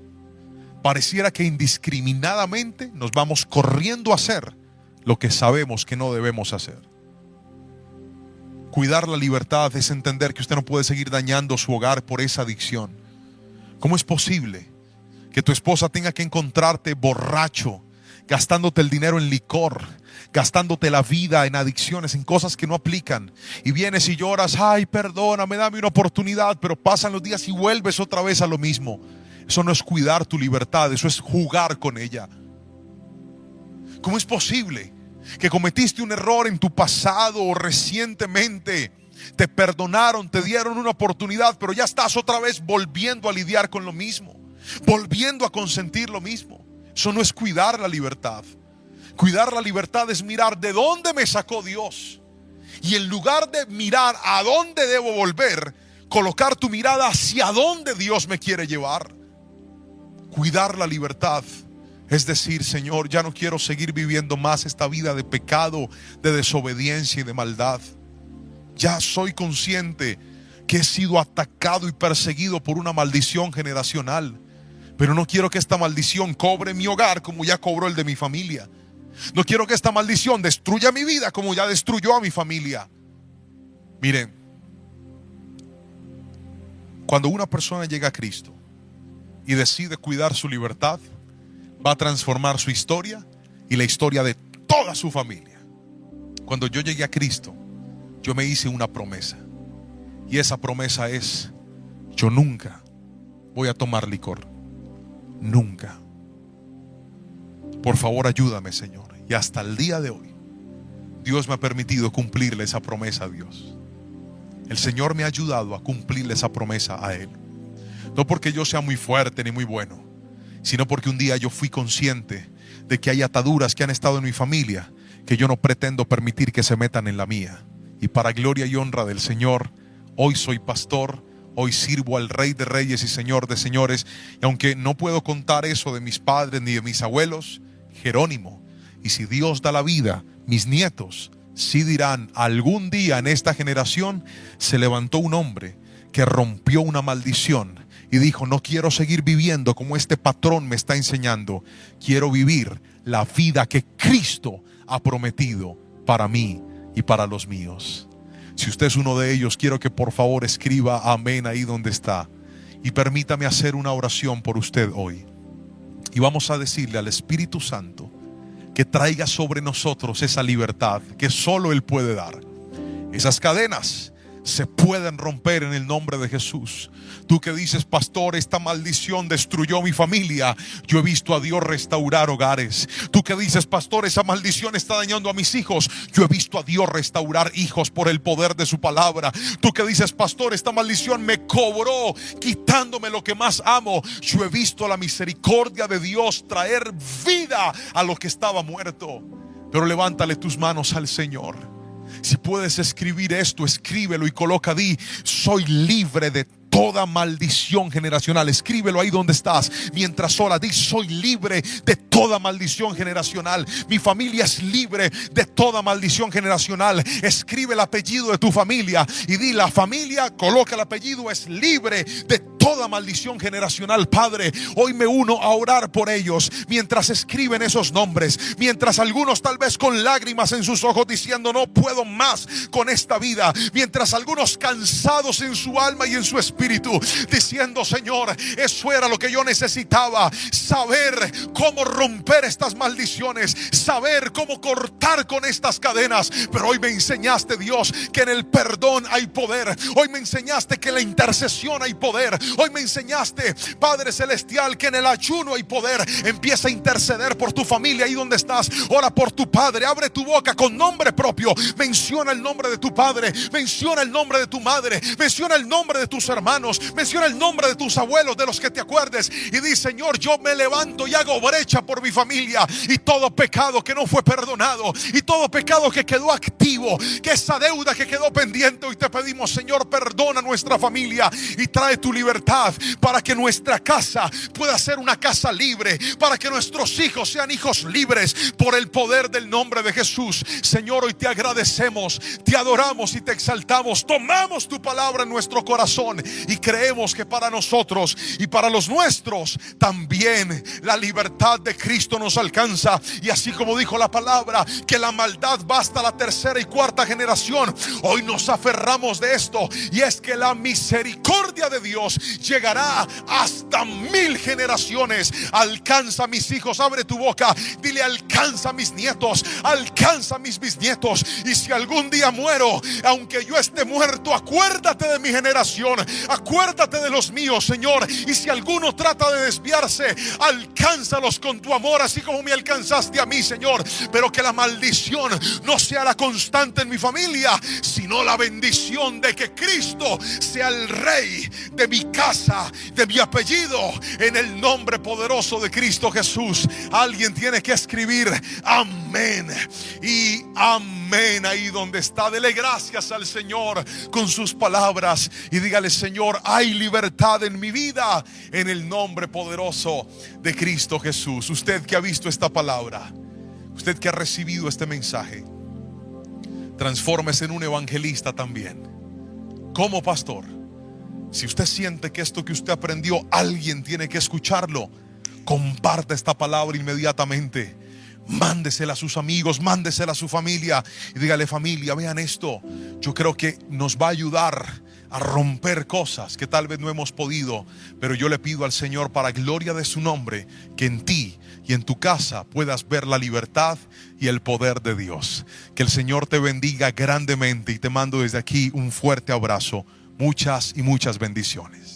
pareciera que indiscriminadamente nos vamos corriendo a hacer lo que sabemos que no debemos hacer. Cuidar la libertad es entender que usted no puede seguir dañando su hogar por esa adicción. ¿Cómo es posible que tu esposa tenga que encontrarte borracho, gastándote el dinero en licor, gastándote la vida en adicciones, en cosas que no aplican? Y vienes y lloras: ay, perdóname, dame una oportunidad. Pero pasan los días y vuelves otra vez a lo mismo. Eso no es cuidar tu libertad, eso es jugar con ella. ¿Cómo es posible que cometiste un error en tu pasado o recientemente? Te perdonaron, te dieron una oportunidad, pero ya estás otra vez volviendo a lidiar con lo mismo, volviendo a consentir lo mismo. Eso no es cuidar la libertad. Cuidar la libertad es mirar de dónde me sacó Dios, y en lugar de mirar a dónde debo volver, colocar tu mirada hacia dónde Dios me quiere llevar. Cuidar la libertad es decir: Señor, ya no quiero seguir viviendo más esta vida de pecado, de desobediencia y de maldad. Ya soy consciente que he sido atacado y perseguido por una maldición generacional. Pero no quiero que esta maldición cobre mi hogar como ya cobró el de mi familia. No quiero que esta maldición destruya mi vida como ya destruyó a mi familia. Miren, cuando una persona llega a Cristo y decide cuidar su libertad, va a transformar su historia y la historia de toda su familia. Cuando yo llegué a Cristo, yo me hice una promesa. Y esa promesa es: yo nunca voy a tomar licor. Nunca. Por favor, ayúdame, Señor. Y hasta el día de hoy, Dios me ha permitido cumplirle esa promesa a Dios. El Señor me ha ayudado a cumplirle esa promesa a Él. No porque yo sea muy fuerte ni muy bueno, sino porque un día yo fui consciente de que hay ataduras que han estado en mi familia que yo no pretendo permitir que se metan en la mía. Y para gloria y honra del Señor, hoy soy pastor, hoy sirvo al Rey de Reyes y Señor de Señores. Y aunque no puedo contar eso de mis padres ni de mis abuelos, Jerónimo, y si Dios da la vida, mis nietos sí dirán: algún día en esta generación se levantó un hombre que rompió una maldición y dijo: no quiero seguir viviendo como este patrón me está enseñando. Quiero vivir la vida que Cristo ha prometido para mí y para los míos. Si usted es uno de ellos, quiero que por favor escriba amén ahí donde está. Y permítame hacer una oración por usted hoy. Y vamos a decirle al Espíritu Santo que traiga sobre nosotros esa libertad que solo Él puede dar. Esas cadenas se pueden romper en el nombre de Jesús. Tú que dices: pastor, esta maldición destruyó mi familia. Yo he visto a Dios restaurar hogares. Tú que dices: pastor, esa maldición está dañando a mis hijos. Yo he visto a Dios restaurar hijos por el poder de su palabra. Tú que dices: pastor, esta maldición me cobró quitándome lo que más amo. Yo he visto la misericordia de Dios traer vida a lo que estaba muerto. Pero levántale tus manos al Señor. Si puedes escribir esto, escríbelo y coloca: soy libre de toda maldición generacional. Escríbelo ahí donde estás. Mientras ora, soy libre de toda maldición generacional. Mi familia es libre de toda maldición generacional. Escribe el apellido de tu familia y la familia, coloca el apellido, es libre de toda maldición generacional. Padre, hoy me uno a orar por ellos mientras escriben esos nombres. Mientras algunos tal vez con lágrimas en sus ojos diciendo: no puedo más con esta vida. Mientras algunos cansados en su alma y en su espíritu diciendo: Señor, eso era lo que yo necesitaba, saber cómo romper estas maldiciones, saber cómo cortar con estas cadenas. Pero hoy me enseñaste, Dios, que en el perdón hay poder. Hoy me enseñaste que en la intercesión hay poder. Hoy me enseñaste, Padre Celestial, que en el ayuno hay poder. Empieza a interceder por tu familia ahí donde estás. Ora por tu padre, abre tu boca con nombre propio. Menciona el nombre de tu padre, menciona el nombre de tu madre, menciona el nombre de tus hermanos, menciona el nombre de tus abuelos, de los que te acuerdes, y di: Señor, yo me levanto y hago brecha por mi familia. Y todo pecado que no fue perdonado, y todo pecado que quedó activo, que esa deuda que quedó pendiente, hoy te pedimos, Señor, perdona nuestra familia y trae tu libertad para que nuestra casa pueda ser una casa libre, para que nuestros hijos sean hijos libres por el poder del nombre de Jesús. Señor, hoy te agradecemos, te adoramos y te exaltamos. Tomamos tu palabra en nuestro corazón y creemos que para nosotros y para los nuestros también la libertad de Cristo nos alcanza. Y así como dijo la palabra que la maldad va hasta la tercera y cuarta generación, hoy nos aferramos de esto, y es que la misericordia de Dios llegará hasta 1000 generaciones. Alcanza a mis hijos, abre tu boca, dile: alcanza a mis nietos, alcanza a mis bisnietos. Y si algún día muero, aunque yo esté muerto, acuérdate de mi generación, acuérdate de los míos, Señor. Y si alguno trata de desviarse, alcánzalos con tu amor, así como me alcanzaste a mí, Señor. Pero que la maldición no sea la constante en mi familia, sino la bendición de que Cristo sea el Rey de mi casa, de mi apellido, en el nombre poderoso de Cristo Jesús. Alguien tiene que escribir amén y amén ahí donde está. Dele gracias al Señor con sus palabras y dígale: Señor, hay libertad en mi vida, en el nombre poderoso de Cristo Jesús. Usted que ha visto esta palabra, usted que ha recibido este mensaje, transfórmese en un evangelista también. Como pastor, si usted siente que esto que usted aprendió, alguien tiene que escucharlo, comparta esta palabra inmediatamente. Mándesela a sus amigos, mándesela a su familia y dígale: familia, vean esto. Yo creo que nos va a ayudar a romper cosas que tal vez no hemos podido, pero yo le pido al Señor, para gloria de su nombre, que en ti y en tu casa puedas ver la libertad y el poder de Dios. Que el Señor te bendiga grandemente y te mando desde aquí un fuerte abrazo. Muchas y muchas bendiciones.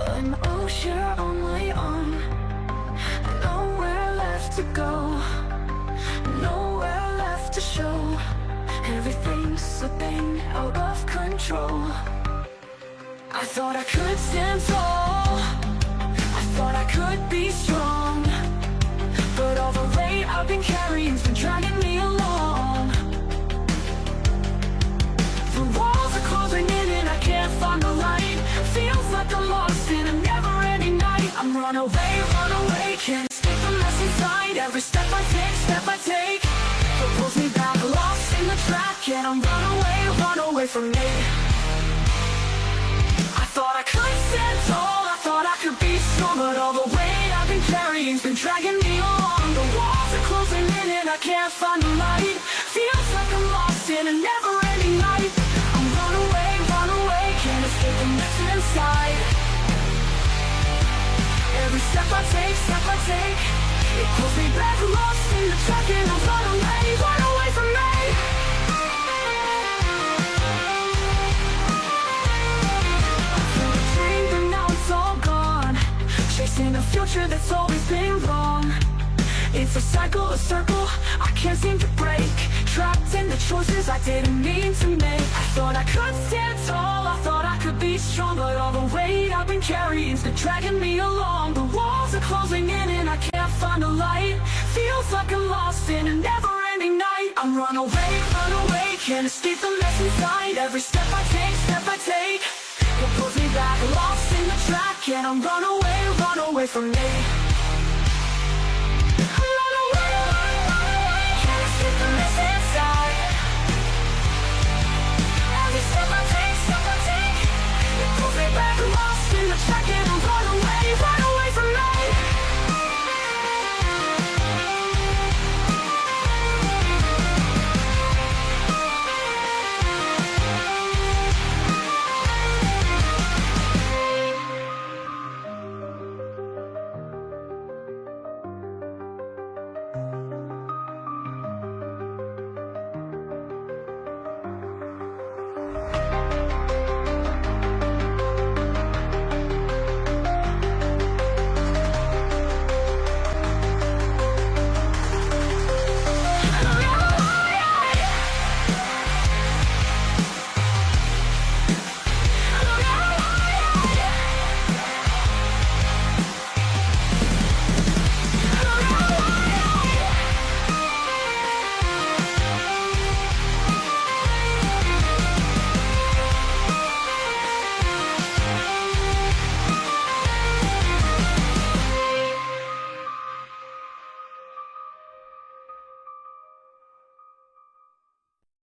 I'm oh sure on my own, nowhere left to go, nowhere left to show. Everything's slipping out of control. I thought I could stand tall, I thought I could be strong, but all the weight I've been carrying's been dragging me along. The walls are closing in and I can't find the light. Feels like I'm lost in a never-ending night. I'm run away, can't escape the mess inside. Every step I take, it pulls me back, lost in the track. And I'm run away from me. I thought I could stand tall, I thought I could be strong, but all the weight I've been carrying's been dragging me along. The walls are closing in and I can't find the light. Feels like I'm lost in a never-ending night. I'm run away, can't escape the mess inside. Every step I take, it pulls me back, lost in the track. And I'm run away from me. I feel a dream, but now it's all gone, chasing a future that's always been wrong. It's a cycle, a circle I can't seem to break, trapped in the choices I didn't mean to make. I thought I could stand tall, I thought I could be strong, but all the weight I've been carrying's been dragging me along. The walls are closing in and I can't find a light. Feels like I'm lost in a never-ending night. I'm run away, can't escape the mess inside. Every step I take, it pulls me back, lost in the track. And I'm run away from me.